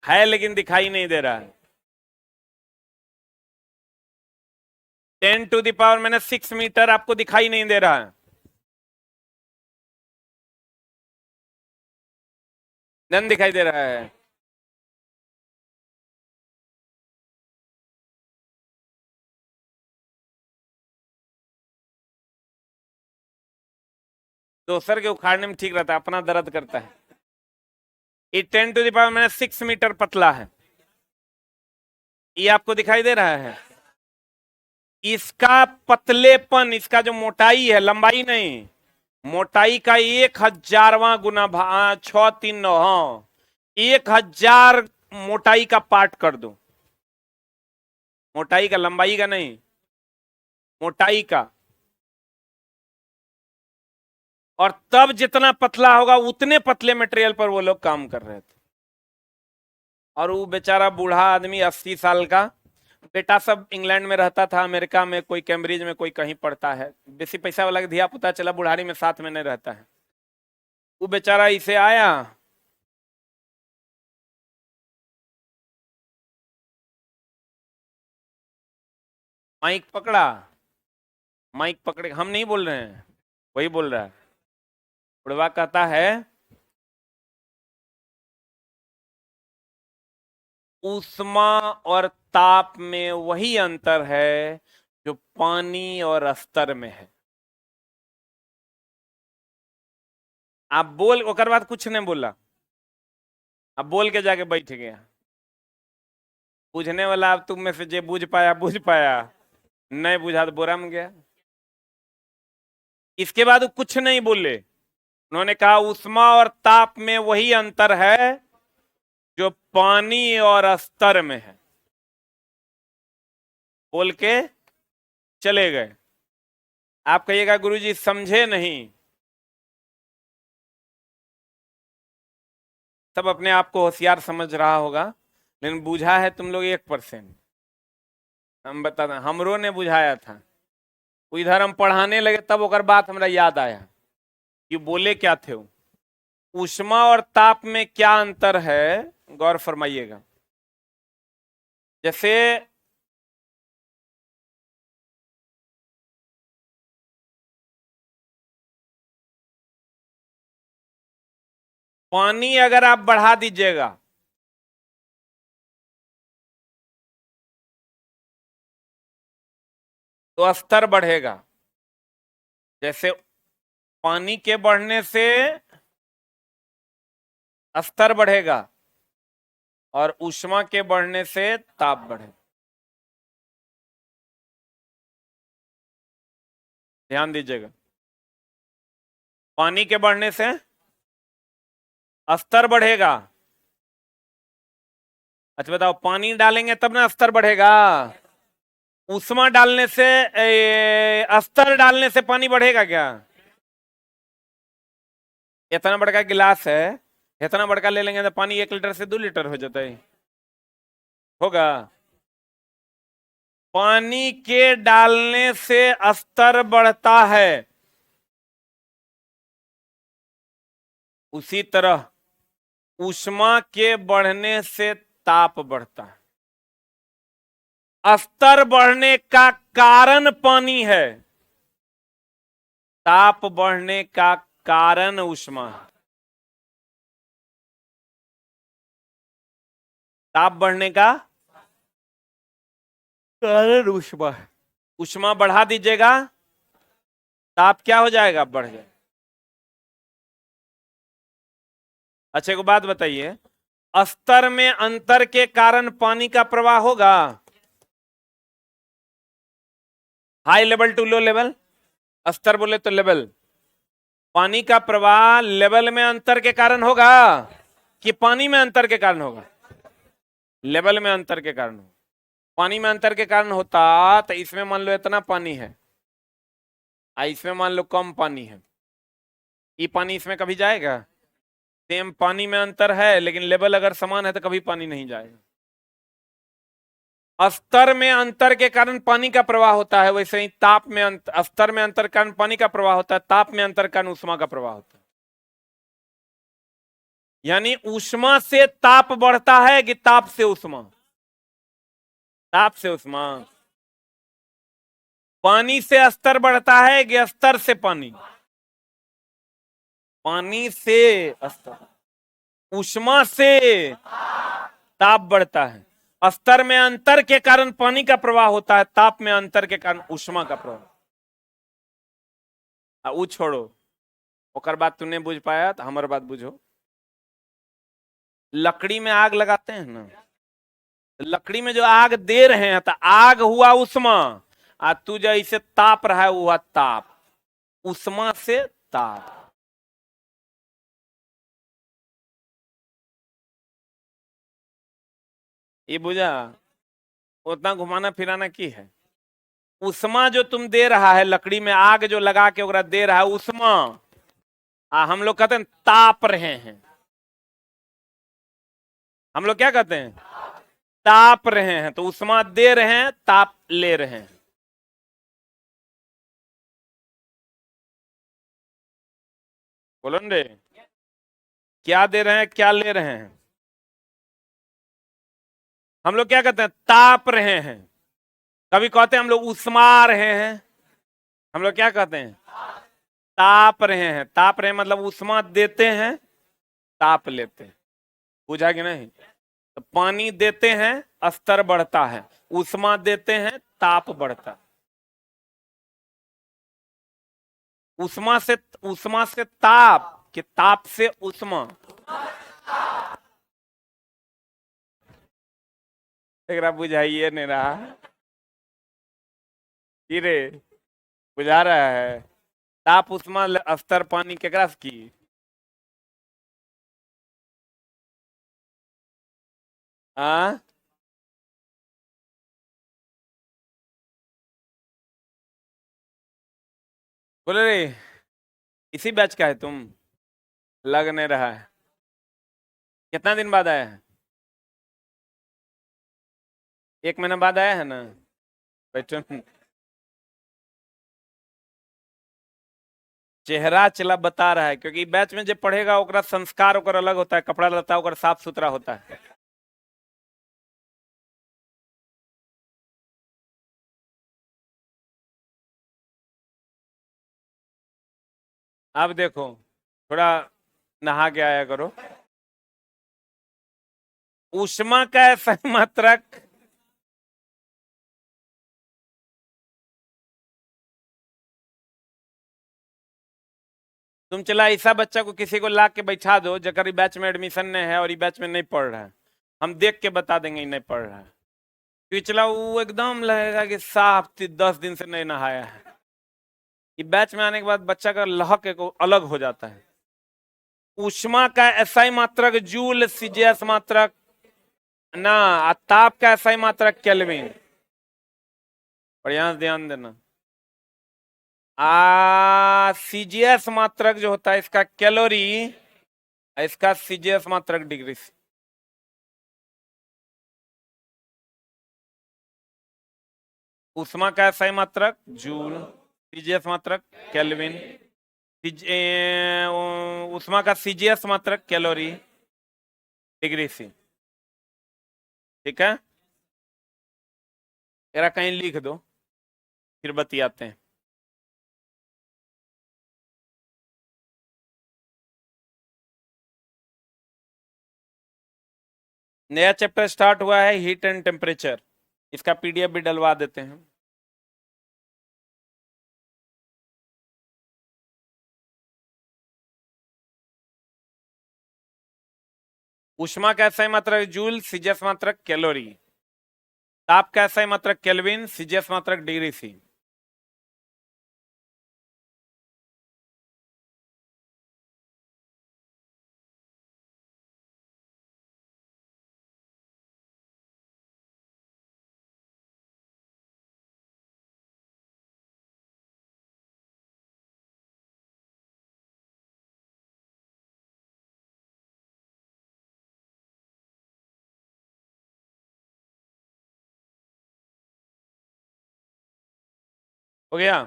है लेकिन दिखाई नहीं दे रहा है। 10⁻⁻6 मीटर आपको दिखाई नहीं दे रहा है। नहीं दिखाई दे रहा है। दोसर के उखाड़ने में ठीक रहता है, अपना दर्द करता है। ये 10⁻⁻6 मीटर पतला है। ये आपको दिखाई दे रहा है। इसका पतलेपन, इसका जो मोटाई है, लंबाई नहीं, मोटाई का 1000वां गुना 639, हाँ 1000 मोटाई का पार्ट कर दो। मोटाई का, लंबाई का नहीं, मोटाई का। और तब जितना पतला होगा उतने पतले मटेरियल पर वो लोग काम कर रहे थे। और वो बेचारा बूढ़ा आदमी 80 साल का, बेटा सब इंग्लैंड में रहता था, अमेरिका में, कोई कैम्ब्रिज में, कोई कहीं पढ़ता है, बेसी पैसा वाला धिया पुता, चला बुढ़ारी में साथ में नहीं रहता है। वो बेचारा इसे आया, माइक पकड़ा, माइक पकड़े, हम नहीं बोल रहे हैं, वही बोल रहा है। बुढ़वा कहता है ऊष्मा और ताप में वही अंतर है जो पानी और अस्तर में है। आप बोल, ओकर बाद कुछ नहीं बोला, अब बोल के जाके बैठ गया। बुझने वाला अब तुम में से जे बुझ पाया बुझ पाया, नहीं बुझा तो बोरा में गया। इसके बाद वो कुछ नहीं बोले। उन्होंने कहा ऊष्मा और ताप में वही अंतर है जो पानी और अस्तर में है। बोल के चले गए। आप कहिएगा गुरुजी समझे नहीं। सब अपने आप को होशियार समझ रहा होगा, लेकिन बुझा है तुम लोग 1%। हम बता, हमरो ने बुझाया था, इधर हम पढ़ाने लगे तब ओकर बात हमरा याद आया कि बोले क्या थे वो। ऊष्मा और ताप में क्या अंतर है, गौर फरमाइएगा। जैसे पानी अगर आप बढ़ा दीजिएगा तो स्तर बढ़ेगा। जैसे पानी के बढ़ने से स्तर बढ़ेगा और ऊष्मा के बढ़ने से ताप बढ़ेगा। ध्यान दीजिएगा, पानी के बढ़ने से स्तर बढ़ेगा। अच्छा बताओ, पानी डालेंगे तब ना स्तर बढ़ेगा। ऊष्मा डालने से स्तर डालने से पानी बढ़ेगा क्या? इतना बड़का गिलास है, इतना बड़का ले लेंगे तो पानी 1 लीटर से 2 लीटर हो जाता है, होगा? पानी के डालने से स्तर बढ़ता है, उसी तरह ऊष्मा के बढ़ने से ताप बढ़ता है। स्तर बढ़ने का कारण पानी है, ताप बढ़ने का कारण ऊष्मा है। ताप बढ़ने का कारण ऊष्मा है। ऊष्मा बढ़ा दीजिएगा, ताप क्या हो जाएगा? बढ़ जाएगा। अच्छा एक बात बताइए, स्तर में अंतर के कारण पानी का प्रवाह होगा? High level to low level, स्तर बोले तो लेवल, पानी का प्रवाह लेवल में अंतर के कारण होगा कि पानी में अंतर के कारण होगा? लेवल में अंतर के कारण होगा। पानी में अंतर के कारण होता तो इसमें मान लो इतना पानी है, इसमें मान लो कम पानी है, ये पानी इसमें कभी जाएगा? सेम पानी में अंतर है लेकिन लेवल अगर समान है तो कभी पानी नहीं जाएगा। स्तर में अंतर के कारण पानी का प्रवाह होता है, वैसे ही ताप में स्तर में अंतर के कारण पानी का प्रवाह होता है, ताप में अंतर के कारण ऊष्मा का प्रवाह होता है। यानी ऊष्मा से ताप बढ़ता है कि ताप से ऊष्मा? ताप से ऊष्मा। पानी से स्तर बढ़ता है कि स्तर से पानी? पानी से स्तर। ऊष्मा से ताप बढ़ता है। स्तर में अंतर के कारण पानी का प्रवाह होता है, ताप में अंतर के कारण ऊष्मा का प्रवाह। ऊ छोड़ो, ओकर बात तू नहीं बुझ पाया तो हमार बात बुझो। लकड़ी में आग लगाते हैं ना, लकड़ी में जो आग दे रहे हैं तो आग हुआ ऊष्मा, आ तू जो इसे ताप रहा है हुआ ताप। ऊष्मा से ताप। ये बुझा? उतना घुमाना फिराना की है? ऊष्मा जो तुम दे रहा है, लकड़ी में आग जो लगा के ओकरा दे रहा है ऊष्मा, हम लोग कहते हैं ताप रहे हैं। हम लोग क्या कहते हैं? ताप रहे हैं। तो ऊष्मा दे रहे हैं, ताप ले रहे हैं। बोलो न रे, क्या दे रहे हैं क्या ले रहे हैं? हम लोग क्या कहते हैं? ताप रहे हैं। कभी कहते हैं हम लोग उस्मा रहे हैं। हम लोग क्या कहते हैं? ताप रहे हैं। ताप रहे हैं मतलब उष्मा देते हैं, ताप लेते हैं। बुझा कि नहीं? तो पानी देते हैं स्तर बढ़ता है, उष्मा देते हैं ताप बढ़ता है। उष्मा से ताप कि ताप से उष्मा? एक बुझाइए नहीं रहा कि रे? बुझा रहा है? ताप उष्मा स्तर पानी केकरा से की? हाँ, बोले रे, इसी बैच का है तुम? लग नहीं रहा है। कितना दिन बाद आया है? 1 महीना बाद आया है ना? बैठो। चेहरा चला बता रहा है, क्योंकि बैच में जो पढ़ेगा ओकरा संस्कार ओकर अलग होता है, कपड़ा लता ओकर साफ सुथरा होता है। अब देखो, थोड़ा नहा के आया करो। ऊष्मा का ऐसा मात्रक। तुम चला ऐसा बच्चा को किसी को ला के बैठा दो जकर ई बैच में एडमिशन नहीं है और ई बैच में नहीं पढ़ रहा है, हम देख के बता देंगे नहीं पढ़ रहा है। पिछला वो एकदम लगेगा कि साफ 10 दिन से नहीं नहाया है। ये बैच में आने के बाद बच्चा का लहक एक अलग हो जाता है। ऊष्मा का एसआई मात्रक जूल, सीजीएस मात्रक ना, ताप का एसआई मात्रक केल्विन। और यहां ध्यान देना, सीजीएस मात्रक जो होता है इसका कैलोरी, इसका सीजीएस मात्रक डिग्री। ऊष्मा का एसआई मात्रक जूल, सीजीएस मात्रक केल्विन, ऊष्मा का सीजीएस मात्रक कैलोरी डिग्री सी। ठीक है, जरा कहीं लिख दो फिर बतियाते हैं। नया चैप्टर स्टार्ट हुआ है, हीट एंड टेम्परेचर। इसका पीडीएफ भी डलवा देते हैं। ऊष्मा का एसआई मात्रक जूल, सीजीएस मात्रक कैलोरी। ताप का एसआई मात्रक केल्विन, सीजीएस मात्रक डिग्री सी। हो गया?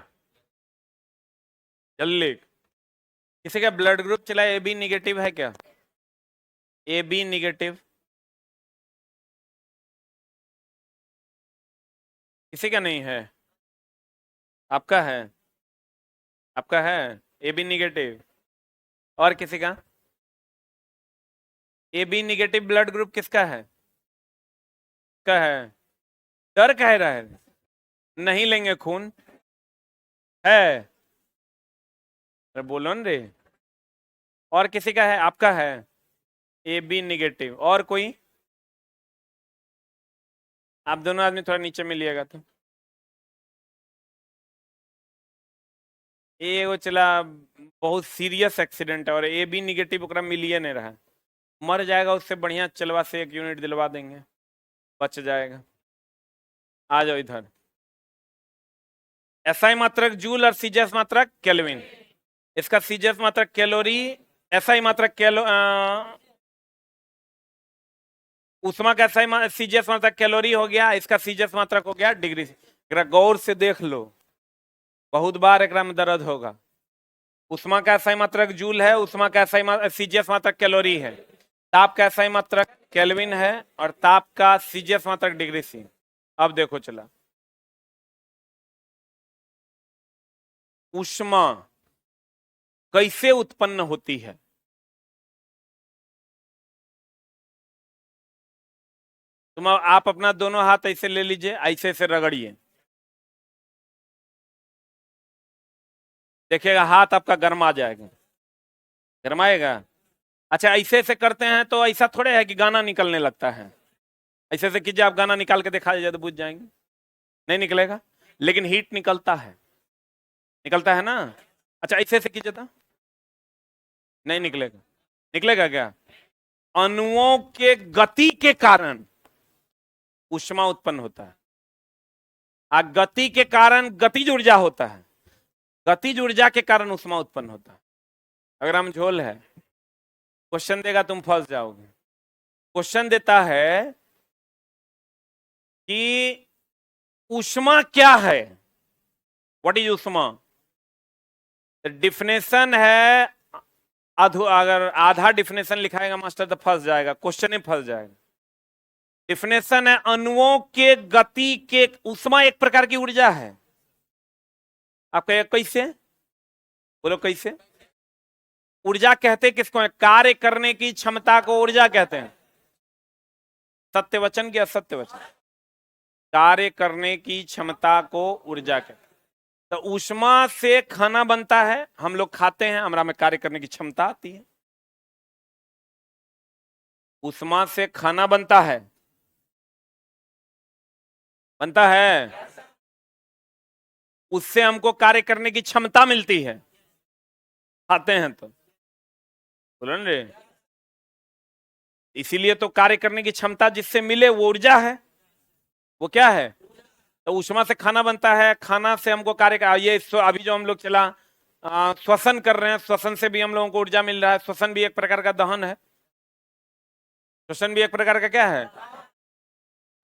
जल्दी। किसी का ब्लड ग्रुप चला ए बी निगेटिव है क्या? ए बी निगेटिव, किसी का नहीं है? आपका है? आपका है ए बी निगेटिव? और किसी का? A B negative blood group किसका है? का है? डर कह रहा है? नहीं लेंगे खून? है? अरे बोलो न रे। और किसी का है? आपका है ए बी निगेटिव? और कोई? आप दोनों आदमी थोड़ा नीचे में लिएगा तो ये वो चला, बहुत सीरियस एक्सीडेंट है और ए बी निगेटिव ओकरा मिलिए नहीं रहा, मर जाएगा। उससे बढ़िया चलवा से 1 यूनिट दिलवा देंगे, बच जाएगा। आ जाओ इधर। एसआई मात्रक जूल और सीजीएस मात्रक केल्विन। इसका सीजीएस मात्रक कैलोरी, एसआई मात्रक उष्मा का एसआई सीजीएस मात्रक कैलोरी हो गया, इसका सीजीएस मात्रक हो गया डिग्री। एकरा गौर से देख लो, बहुत बार एकरा में दर्द होगा। उष्मा का एसआई मात्रक जूल है, उष्मा का एसआई सीजीएस मात्रक कैलोरी है, ताप का एसआई मात्रक केल्विन है और ताप का सीजीएस मात्रक डिग्री सी। अब देखो चला, ऊष्मा कैसे उत्पन्न होती है? तुम आप अपना दोनों हाथ ऐसे ले लीजिए, ऐसे ऐसे रगड़िए, देखिएगा हाथ आपका गर्म आ जाएगा। गरमाएगा? अच्छा ऐसे ऐसे करते हैं तो ऐसा थोड़े है कि गाना निकलने लगता है। ऐसे ऐसे कीजिए, आप गाना निकाल के दिखा दीजिए तो बुझ जाएंगे। नहीं निकलेगा, लेकिन हीट निकलता है, निकलता है ना। अच्छा ऐसे ऐसे कीजिए तो नहीं निकलेगा। निकलेगा क्या? अणुओं के गति के कारण ऊष्मा उत्पन्न होता है। गति के कारण गतिज ऊर्जा होता है, गतिज ऊर्जा के कारण ऊष्मा उत्पन्न होता है। अगर हम झोल है, क्वेश्चन देगा तुम फंस जाओगे। क्वेश्चन देता है कि ऊष्मा क्या है, व्हाट इज ऊष्मा? डिफिनेशन है, अगर आधा डिफिनेशन लिखाएगा मास्टर तो फंस जाएगा, क्वेश्चन ही फंस जाएगा। डिफिनेशन है अणुओं के गति के, ऊष्मा एक प्रकार की ऊर्जा है। आप कहिए कैसे? बोलो कैसे? ऊर्जा कहते किसको है? कार्य करने की क्षमता को ऊर्जा कहते हैं। सत्य वचन की असत्य वचन? कार्य करने की क्षमता को ऊर्जा कहते हैं। तो ऊष्मा से खाना बनता है, हम लोग खाते हैं, हमारा में कार्य करने की क्षमता आती है। ऊष्मा से खाना बनता है, बनता है, उससे हमको कार्य करने की क्षमता मिलती है, खाते हैं तो। बोलो ना रे। इसीलिए तो कार्य करने की क्षमता जिससे मिले वो ऊर्जा है। वो क्या है? तो ऊष्मा से खाना बनता है, खाना से हमको कार्य का ये अभी जो हम लोग चला श्वसन कर रहे हैं, श्वसन से भी हम लोगों को ऊर्जा मिल रहा है। श्वसन भी एक प्रकार का दहन है, श्वसन भी एक प्रकार का क्या है?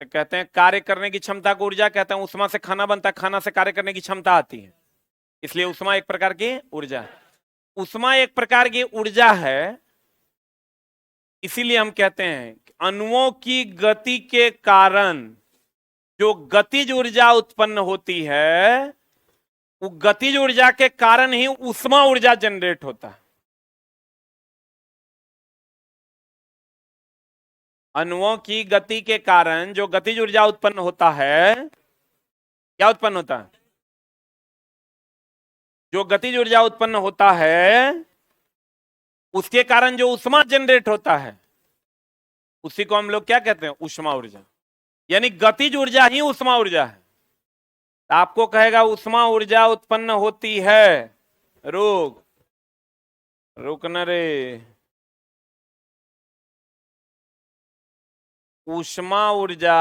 तो कहते हैं कार्य करने की क्षमता को ऊर्जा कहते हैं। ऊष्मा से खाना बनता है, खाना से कार्य करने की क्षमता आती है, इसलिए ऊष्मा एक प्रकार की ऊर्जा है। ऊष्मा एक प्रकार की ऊर्जा है, इसीलिए हम कहते हैं अणुओं की गति के कारण जो गतिज ऊर्जा उत्पन्न होती है, वो गतिज ऊर्जा के कारण ही ऊष्मा ऊर्जा जनरेट होता है। अणुओं की गति के कारण जो गतिज ऊर्जा उत्पन्न होता है, क्या उत्पन्न होता है? जो गतिज ऊर्जा उत्पन्न होता है उसके कारण जो ऊष्मा जनरेट होता है, उसी को हम लोग क्या कहते हैं? ऊष्मा ऊर्जा। यानी गतिज ऊर्जा ही ऊष्मा ऊर्जा है। तो आपको कहेगा ऊष्मा ऊर्जा उत्पन्न होती है, रुक रुकना रे। ऊष्मा ऊर्जा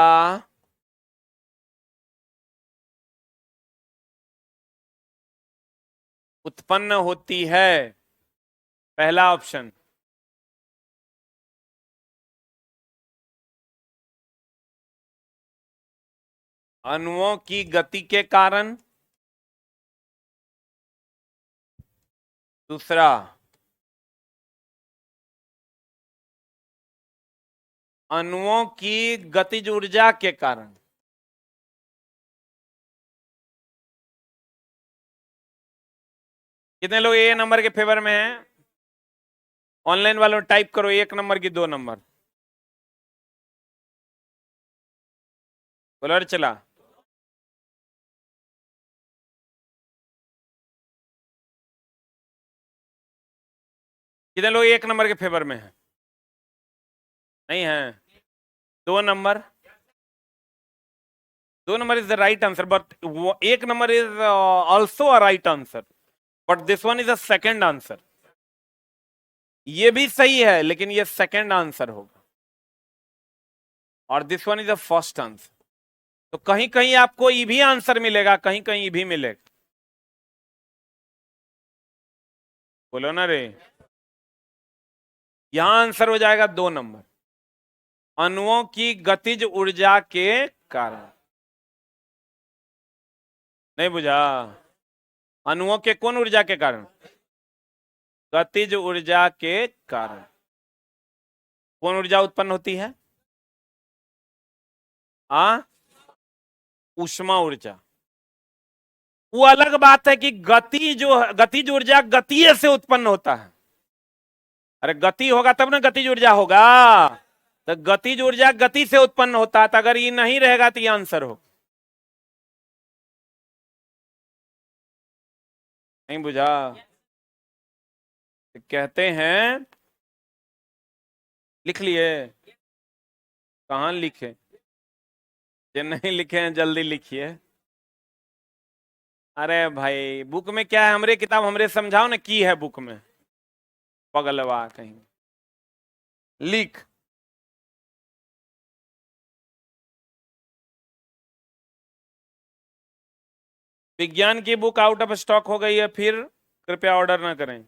उत्पन्न होती है, पहला ऑप्शन। अणुओं की गति के कारण, दूसरा अणुओं की गतिज ऊर्जा के कारण। कितने लोग ए नंबर के फेवर में हैं? ऑनलाइन वालों टाइप करो 1 नंबर की 2 नंबर। कलर चला। कितने लोग 1 नंबर के फेवर में हैं? नहीं है। 2 number. 2 number is the right answer, but 1 number is also a right answer, but this one is a second answer. ये भी सही है लेकिन ये सेकेंड आंसर होगा, और this one is a first answer. तो कहीं कहीं आपको ई भी आंसर मिलेगा, कहीं कहीं ई भी मिलेगा। बोलो ना रे। यहां आंसर हो जाएगा 2 नंबर, अणुओं की गतिज ऊर्जा के कारण। नहीं बुझा? अणुओं के कौन ऊर्जा के कारण? गतिज ऊर्जा के कारण। कौन ऊर्जा उत्पन्न होती है? आ ऊष्मा ऊर्जा। वो अलग बात है कि गतिज ऊर्जा गतीय से उत्पन्न होता है। अरे गति होगा तब ना गतिज ऊर्जा होगा। तो गतिज ऊर्जा गति से उत्पन्न होता है, तो अगर ये नहीं रहेगा तो ये आंसर हो। नहीं बुझा? तो कहते हैं, लिख लिए? कहां लिखे? जो नहीं लिखे हैं जल्दी लिखिए। अरे भाई बुक में क्या है? हमरे किताब हमरे समझाओ ना, की है बुक में पगलवा कहीं। लिख। विज्ञान की बुक आउट ऑफ स्टॉक हो गई है, फिर कृपया ऑर्डर ना करें।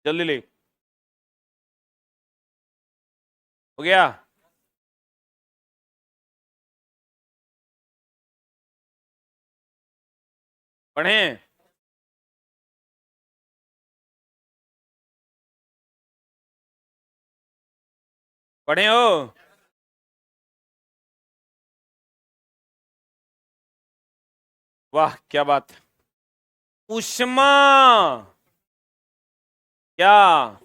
जल्दी ले। हो गया? पढ़ें? पढ़े हो? वाह क्या बात है। ऊष्मा क्या?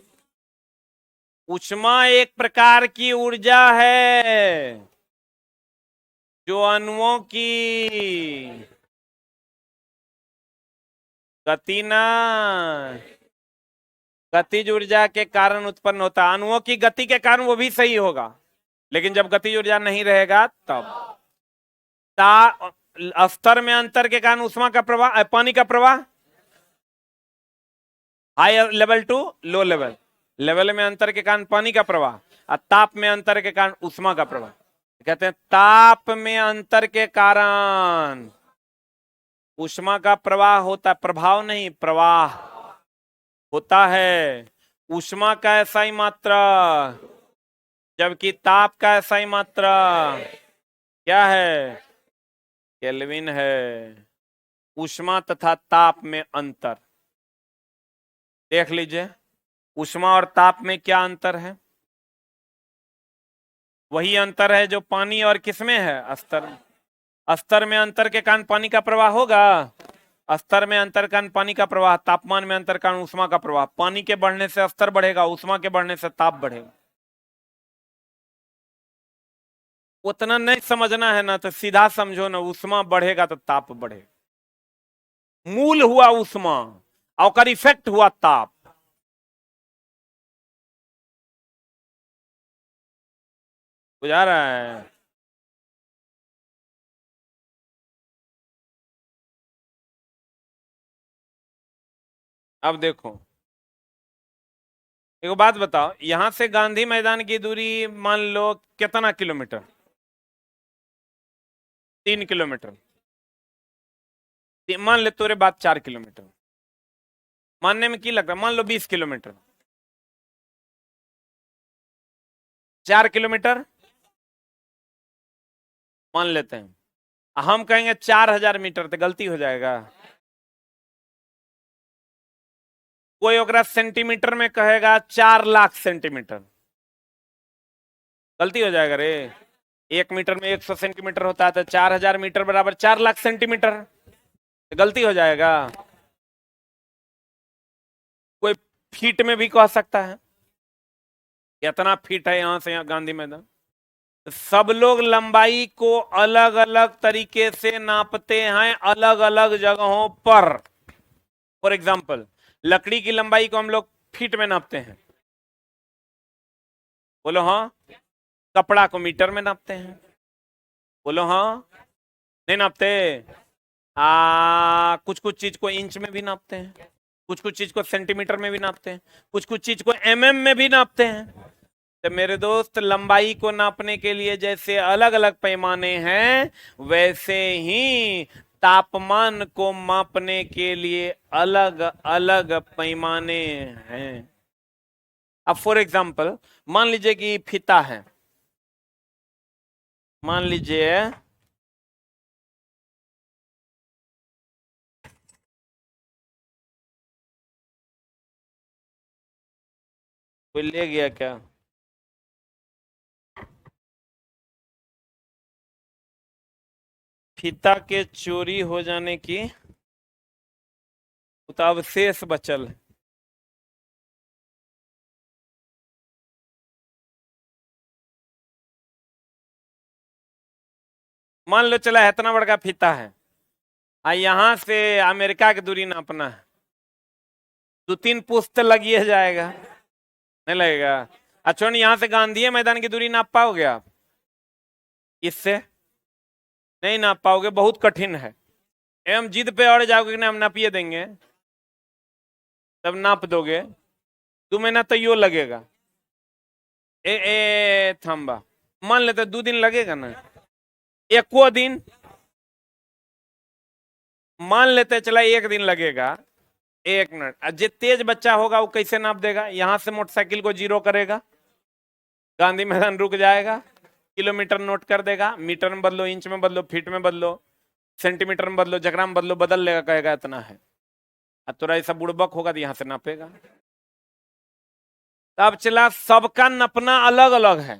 ऊष्मा एक प्रकार की ऊर्जा है जो अणुओं की गति ना गतिज ऊर्जा के कारण उत्पन्न होता है। अणुओं की गति के कारण वो भी सही होगा, लेकिन जब गतिज ऊर्जा नहीं रहेगा तब। स्तर में अंतर के कारण ऊष्मा का प्रवाह, पानी का प्रवाह high level to low level, level में अंतर के कारण पानी का प्रवाह, और ताप में अंतर के कारण ऊष्मा का प्रवाह। कहते हैं ताप में अंतर के कारण ऊष्मा का प्रवाह होता है, प्रभाव नहीं प्रवाह होता है। ऊष्मा का ऐसा ही मात्रा, जबकि ताप का ऐसा ही मात्रा क्या है? केल्विन है। ऊष्मा तथा ताप में अंतर देख लीजिए। ऊष्मा और ताप में क्या अंतर है? वही अंतर है जो पानी और किसमें है? स्तर। स्तर में अंतर के कारण पानी का प्रवाह होगा। स्तर में अंतर के कारण पानी का प्रवाह, तापमान में अंतर के कारण ऊष्मा का प्रवाह। पानी के बढ़ने से स्तर बढ़ेगा, ऊष्मा के बढ़ने से ताप बढ़ेगा। उतना नहीं समझना है ना तो सीधा समझो ना, ऊष्मा बढ़ेगा तो ताप बढ़ेगा। मूल हुआ ऊष्मा और इफेक्ट हुआ ताप। बुझा रहा है? अब देखो, एक बात बताओ, यहां से गांधी मैदान की दूरी मान लो कितना किलोमीटर? 3 किलोमीटर। मान ले तोरे बात 4 किलोमीटर। मानने में की लगता है? मान लो 20 किलोमीटर। 4 किलोमीटर मान लेते हैं, हम कहेंगे 4000 मीटर, तो गलती हो जाएगा। कोई ओकरा सेंटीमीटर में कहेगा 4 लाख सेंटीमीटर, गलती हो जाएगा रे। 1 मीटर में 100 सेंटीमीटर होता है, तो 4000 मीटर बराबर 4 लाख सेंटीमीटर, तो गलती हो जाएगा। कोई फीट में भी कह सकता है, कितना फीट है यहां से यहाँ गांधी मैदान। सब लोग लंबाई को अलग अलग तरीके से नापते हैं अलग अलग जगहों पर। फॉर एग्जाम्पल, लकड़ी की लंबाई को हम लोग फीट में नापते हैं, बोलो हाँ। कपड़ा को मीटर में नापते हैं, बोलो हाँ। नहीं नापते। कुछ कुछ चीज को इंच में भी नापते हैं, कुछ कुछ चीज को सेंटीमीटर में भी नापते हैं, कुछ कुछ चीज को एमएम में भी नापते हैं। तो मेरे दोस्त, लंबाई को नापने के लिए जैसे अलग अलग पैमाने हैं, वैसे ही तापमान को मापने के लिए अलग अलग पैमाने हैं। अब फॉर एग्जाम्पल, मान लीजिए कि फीता है, मान लीजिए कोई ले गया क्या? फीता के चोरी हो जाने की तो अवशेष बचल है। मान लो चला इतना बड़ा फीता है, यहां से अमेरिका की दूरी नापना है, 2-3 पुश्त लगिए जाएगा, नहीं लगेगा? अच्छा, यहां से गांधी मैदान की दूरी नाप पाओगे आप? इससे नहीं नाप पाओगे, बहुत कठिन है। एवं जिद पे और जाओगे कि हम नापिए देंगे, तब नाप दोगे, 2 महीना तो यो लगेगा। थम्बा, मान लेते 2 दिन लगेगा ना, 1 दिन मान लेते, चला 1 दिन लगेगा। 1 मिनट। जो तेज बच्चा होगा वो कैसे नाप देगा? यहां से मोटरसाइकिल को 0 करेगा, गांधी मैदान रुक जाएगा, किलोमीटर नोट कर देगा, मीटर में बदलो, इंच में बदलो, फीट में बदलो, सेंटीमीटर में बदलो, जगह में बदलो, बदल लेगा, कहेगा इतना है। अब थोड़ा ऐसा बुड़बक होगा तो यहां से नापेगा। तब चला, सबका नपना अलग अलग है।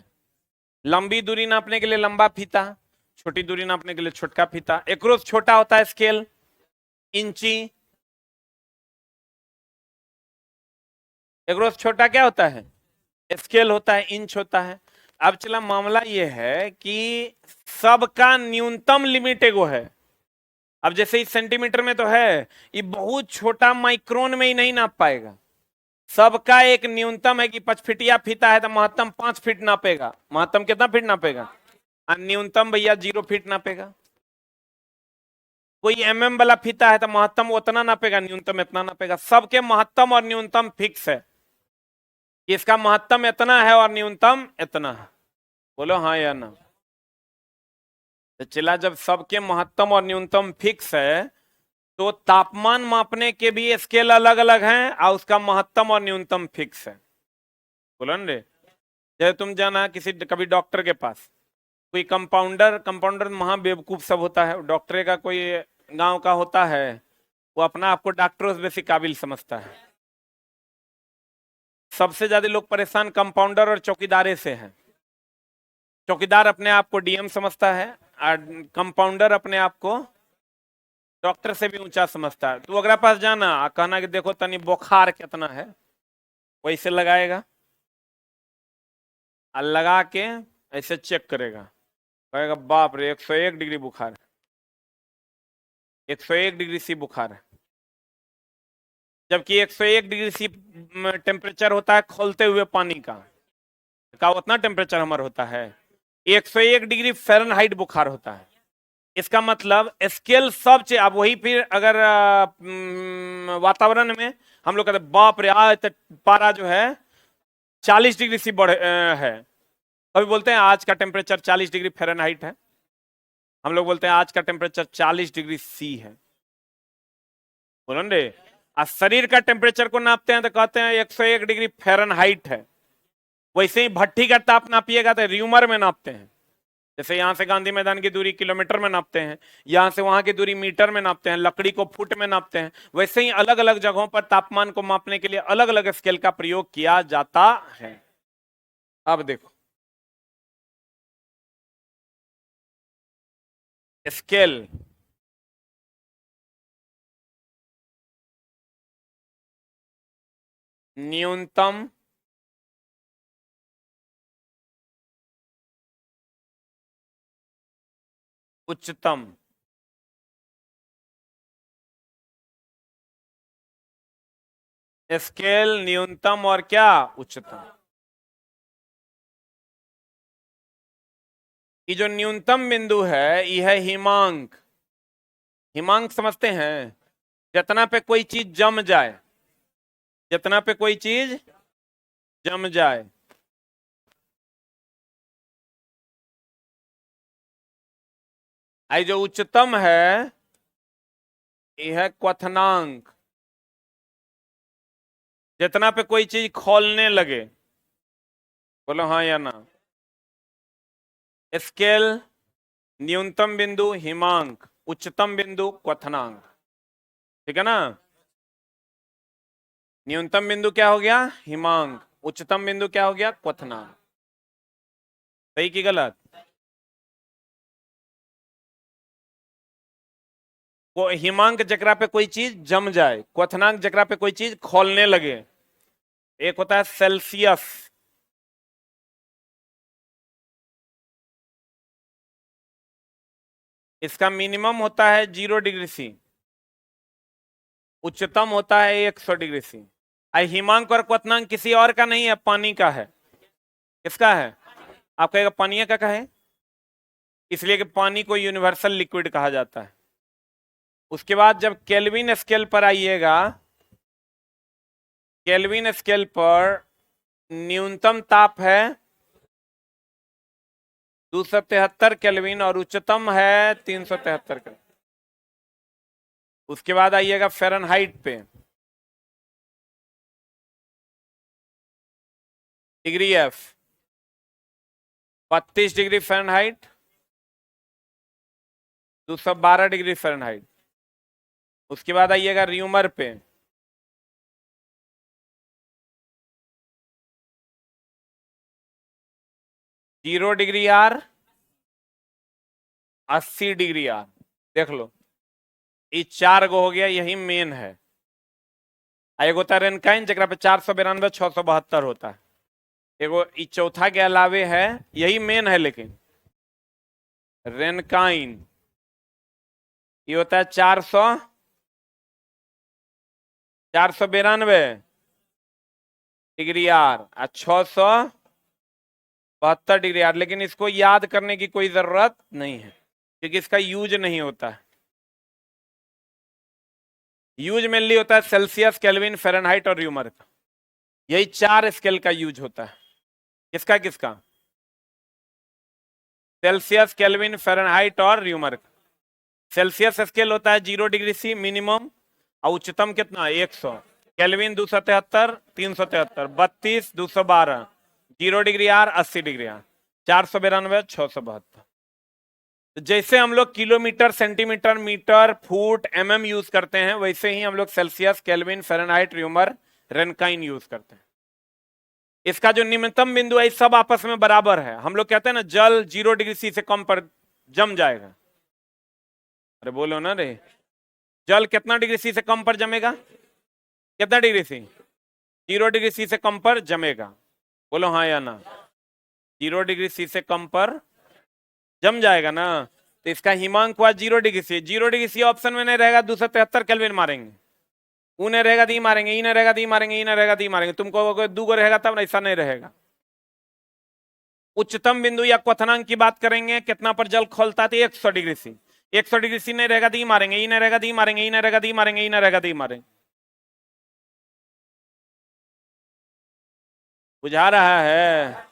लंबी दूरी नापने के लिए लंबा फीता, छोटी दूरी नापने के लिए छोटका फीता। एक रोज छोटा होता है स्केल, इंची। एक रोज छोटा क्या होता है? स्केल होता है, इंच होता है। अब चला, मामला यह है कि सबका न्यूनतम लिमिट एगो है। अब जैसे इस सेंटीमीटर में तो है, ये बहुत छोटा माइक्रोन में ही नहीं नाप पाएगा। सबका एक न्यूनतम है कि 5 फीटिया फीता है तो महत्तम 5 फीट नापेगा। महत्तम कितना फीट नापेगा? और न्यूनतम भैया 0 फीट नापेगा। कोई एमएम वाला फीता है तो महत्तम उतना नापेगा, न्यूनतम इतना नापेगा। सबके महत्तम और न्यूनतम फिक्स है, इसका महत्तम इतना है और न्यूनतम इतना है। बोलो हाँ या ना? तो चला, जब सबके महत्तम और न्यूनतम फिक्स है, तो तापमान मापने के भी स्केल अलग अलग हैं और उसका महत्तम और न्यूनतम फिक्स है। बोलो न रे। जैसे तुम जाना किसी कभी डॉक्टर के पास, कोई कंपाउंडर महा बेवकूफ सब होता है। डॉक्टर का कोई गांव का होता है, वो अपना आपको डॉक्टरों से बेसी काबिल समझता है। सबसे ज्यादा लोग परेशान कंपाउंडर और चौकीदारे से हैं। चौकीदार अपने आप को डीएम समझता है और कंपाउंडर अपने आप को डॉक्टर से भी ऊंचा समझता है। तो अगर पास जाना कहना कि देखो तनी बुखार कितना है, वैसे लगाएगा और लगा के ऐसे चेक करेगा, कहेगा बाप रे 101 डिग्री बुखार है, 101 डिग्री सी बुखार है। जबकि 101 डिग्री सी टेम्परेचर होता है खोलते हुए पानी का उतना टेम्परेचर हमारा होता है। 101 डिग्री फ़ारेनहाइट बुखार होता है। इसका मतलब स्केल सब चीज। अब वही फिर अगर वातावरण में हम लोग कहते बाप रे आज तक पारा जो है 40 डिग्री सी बढ़ है, कभी बोलते हैं आज का टेम्परेचर 40 डिग्री फ़ारेनहाइट है, हम लोग बोलते हैं आज का टेम्परेचर 40 डिग्री सी है। बोलो रे। शरीर का टेम्परेचर को नापते हैं तो कहते हैं 101 डिग्री फ़ारेनहाइट है। वैसे ही भट्ठी का ताप नापिएगा तो र्यूमर में नापते हैं। जैसे यहां से गांधी मैदान की दूरी किलोमीटर में नापते हैं, यहां से वहां की दूरी मीटर में नापते हैं, लकड़ी को फुट में नापते हैं, वैसे ही अलग अलग जगहों पर तापमान को मापने के लिए अलग अलग स्केल का प्रयोग किया जाता है। अब देखो स्केल, न्यूनतम, उच्चतम, स्केल, न्यूनतम और क्या, उच्चतम। ये जो न्यूनतम बिंदु है यह है हिमांक। हिमांक समझते हैं? जितना पे कोई चीज जम जाए, जितना पे कोई चीज जम जाए। आई जो उच्चतम है यह है क्वथनांक। जितना पे कोई चीज खोलने लगे, बोलो हाँ या ना। स्केल, न्यूनतम बिंदु हिमांक, उच्चतम बिंदु क्वथनांक। ठीक है ना? न्यूनतम बिंदु क्या हो गया? हिमांक। उच्चतम बिंदु क्या हो गया? क्वथनांक। सही की गलत? वो हिमांक जकरा पे कोई चीज जम जाए, क्वथनांक जकरा पे कोई चीज खोलने लगे। एक होता है सेल्सियस, इसका मिनिमम होता है 0 डिग्री सी, उच्चतम होता है 100 डिग्री सी। आई हिमांक और क्वथनांक किसी और का नहीं है, पानी का है। किसका है? आप कहेगा पानी का है, इसलिए कि पानी को यूनिवर्सल लिक्विड कहा जाता है। उसके बाद जब केल्विन स्केल पर आइएगा, केल्विन स्केल पर न्यूनतम ताप है 273 केल्विन और उच्चतम है 373 केल्विन। उसके बाद आइएगा फ़ारेनहाइट पे, degree F 32 degree Fahrenheit, 212 degree Fahrenheit. उसके बाद आइएगा र्यूमर पे, 0 डिग्री आर, 80 डिग्री आर। देख लो, ये 4 गो हो गया, यही मेन है। एक होता है रेनकाइन जगह पे 492 672 होता है। एगो चौथा के अलावे है, यही मेन है, लेकिन रेनकाइन ये होता है 492 डिग्री आर और 672 डिग्री आर। लेकिन इसको याद करने की कोई जरूरत नहीं है क्योंकि इसका यूज नहीं होता है। यूज मेनली होता है सेल्सियस, केल्विन, फ़ारेनहाइट और र्यूमर का। यही 4 स्केल का यूज होता है। किसका किसका? सेल्सियस, केल्विन, फ़ारेनहाइट और र्यूमर का। सेल्सियस स्केल होता है 0 डिग्री सी मिनिमम, और उच्चतम कितना? 100। Kelvin 273, 373, 32, 212, 0 degree R, 80 degree R, 492, 672। तो जैसे हम लोग kilometre, centimetre, metre, foot, MM use करते हैं, वैसे ही हम लोग Celsius, kelvin, Fahrenheit, Reaumur, Rankine use करते हैं। इसका जो निम्नतम बिंदु है सब आपस में बराबर है। हम लोग कहते हैं ना जल 0 डिग्री सी से कम पर जम जाएगा। अरे बोलो ना रे, जल कितना डिग्री सी से कम पर जमेगा? कितना डिग्री सी? 0 डिग्री सी से कम पर जमेगा। बोलो हाँ या ना। 0 डिग्री सी से कम पर जम जाएगा ना। तो इसका हिमांक हुआ 0 degree C. 0 degree C option में नहीं रहेगा, 273 केल्विन मारेंगे। ऊ नहीं रहेगा दी मारेंगे, ई नहीं रहेगा दी मारेंगे, ई नहीं रहेगा दी मारेंगे। तुमको 2 गो रहेगा तब ऐसा नहीं रहेगा। उच्चतम बिंदु या क्वथनांक की बात करेंगे, कितना पर जल खोलता है? 100 डिग्री सी। 100 डिग्री सी नहीं रहेगा दी मारेंगे, ई नहीं रहेगा दी मारेंगे, ई नहीं रहेगा दी मारेंगे, ई नहीं रहेगा दी मारेंगे। बुझा रहा है?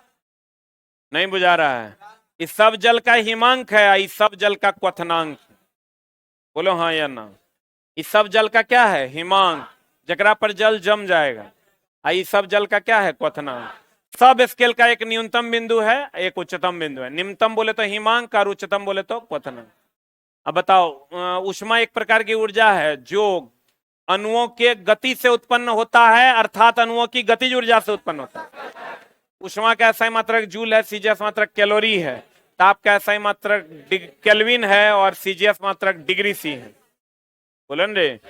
नहीं बुझा रहा है? इस सब जल का हिमांक है, इस सब जल का क्वथनांक। बोलो हाँ या ना। इस सब जल का क्या है? हिमांक, जकरा पर जल जम जाएगा। इस सब जल का क्या है? क्वथनांक। सब स्केल का एक न्यूनतम बिंदु है, एक उच्चतम बिंदु है। निम्नतम बोले तो हिमांक और उच्चतम बोले तो क्वथनांक। अब बताओ, ऊष्मा एक प्रकार की ऊर्जा है जो अणुओं के गति से उत्पन्न होता है, अर्थात अणुओं की गतिज ऊर्जा से उत्पन्न होता है। ऊष्मा का SI मात्रक जूल है, CGS मात्रक कैलोरी है। ताप का SI मात्रक केल्विन है और CGS मात्रक डिग्री सी है। बोलन रे,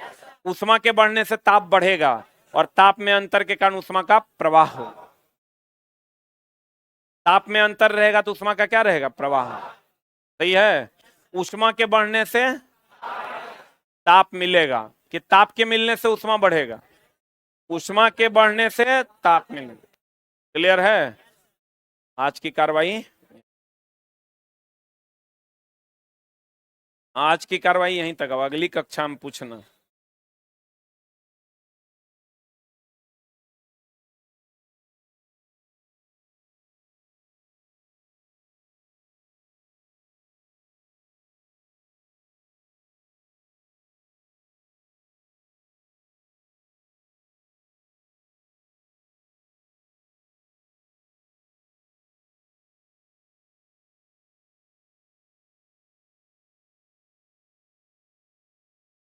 ऊष्मा के बढ़ने से ताप बढ़ेगा और ताप में अंतर के कारण ऊष्मा का प्रवाह होगा। ताप में अंतर रहेगा तो ऊष्मा का क्या रहेगा? प्रवाह। सही है। ऊष्मा के बढ़ने से ताप मिलेगा, कि ताप के मिलने से ऊष्मा बढ़ेगा? ऊष्मा के बढ़ने से ताप मिलेगा। क्लियर है? आज की कार्रवाई यहीं तक। अब अगली कक्षा में पूछना।